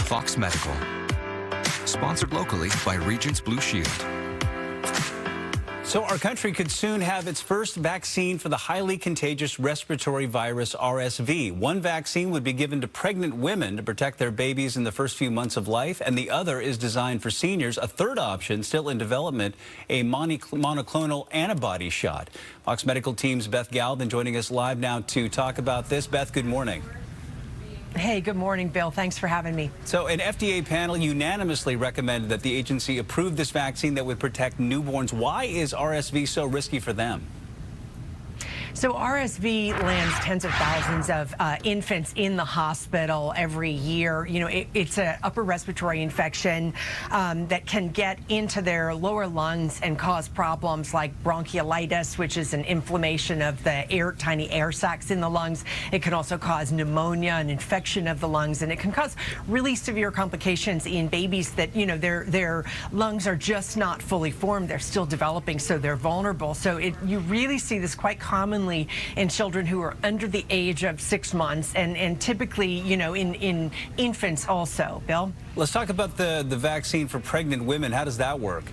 Fox Medical. Sponsored locally by Regents Blue Shield. So our country could soon have its first vaccine for the highly contagious respiratory virus RSV. One vaccine would be given to pregnant women to protect their babies in the first few months of life, and the other is designed for seniors. A third option, still in development, a monoclonal antibody shot. Fox Medical team's Beth Galvin joining us live now to talk about this. Beth, good morning. Hey, good morning, Bill. Thanks for having me. So an FDA panel unanimously recommended that the agency approve this vaccine that would protect newborns. Why is RSV so risky for them? So RSV lands tens of thousands of infants in the hospital every year. You know, it's an upper respiratory infection that can get into their lower lungs and cause problems like bronchiolitis, which is an inflammation of the tiny air sacs in the lungs. It can also cause pneumonia, an infection of the lungs, and it can cause really severe complications in babies that, you know, their lungs are just not fully formed. They're still developing, so they're vulnerable. So you really see this quite commonly in children who are under the age of 6 months, and typically, you know, in infants also. Bill? Let's talk about the vaccine for pregnant women. How does that work?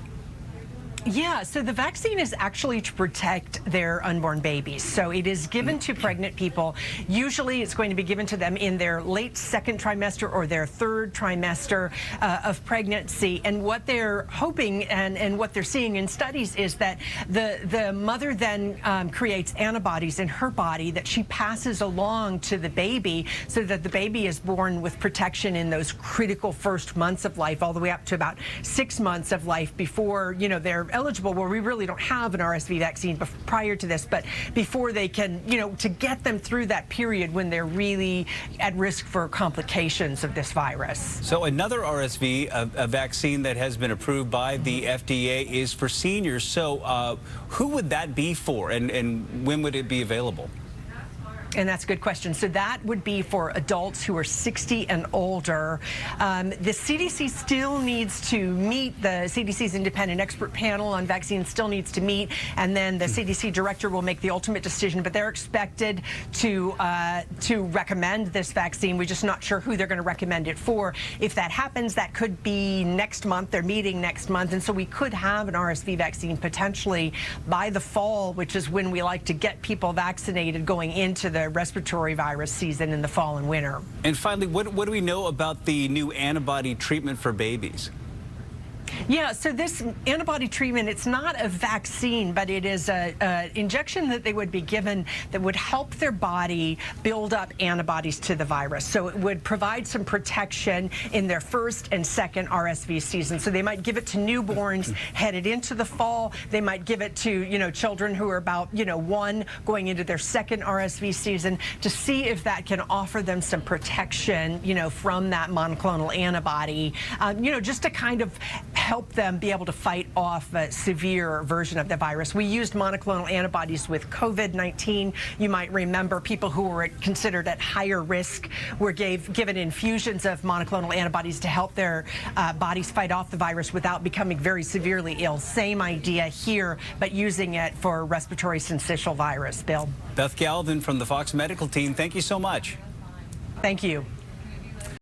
Yeah, so the vaccine is actually to protect their unborn babies. So it is given to pregnant people. Usually it's going to be given to them in their late second trimester or their third trimester of pregnancy. And what they're hoping and what they're seeing in studies is that the mother then creates antibodies in her body that she passes along to the baby, so that the baby is born with protection in those critical first months of life, all the way up to about 6 months of life before, you know, they're eligible, where we really don't have an RSV vaccine prior to this, but before they can, you know, to get them through that period when they're really at risk for complications of this virus. So another RSV, a vaccine that has been approved by the FDA, is for seniors. So who would that be for, and when would it be available? And that's a good question. So that would be for adults who are 60 and older. The CDC still needs to meet. The CDC's independent expert panel on vaccines still needs to meet, and then the CDC director will make the ultimate decision. But they're expected to recommend this vaccine. We're just not sure who they're going to recommend it for. If that happens, that could be next month. They're meeting next month, and so we could have an RSV vaccine potentially by the fall, which is when we like to get people vaccinated going into the respiratory virus season in the fall and winter. And finally, what do we know about the new antibody treatment for babies? Yeah, so this antibody treatment, it's not a vaccine, but it is an injection that they would be given that would help their body build up antibodies to the virus. So it would provide some protection in their first and second RSV season. So they might give it to newborns headed into the fall. They might give it to, you know, children who are about, you know, 1 going into their second RSV season, to see if that can offer them some protection, you know, from that monoclonal antibody, you know, just to kind of help them be able to fight off a severe version of the virus. We used monoclonal antibodies with COVID-19. You might remember people who were considered at higher risk were given infusions of monoclonal antibodies to help their bodies fight off the virus without becoming very severely ill. Same idea here, but using it for respiratory syncytial virus. Bill? Beth Galvin from the Fox Medical team, thank you so much. Thank you.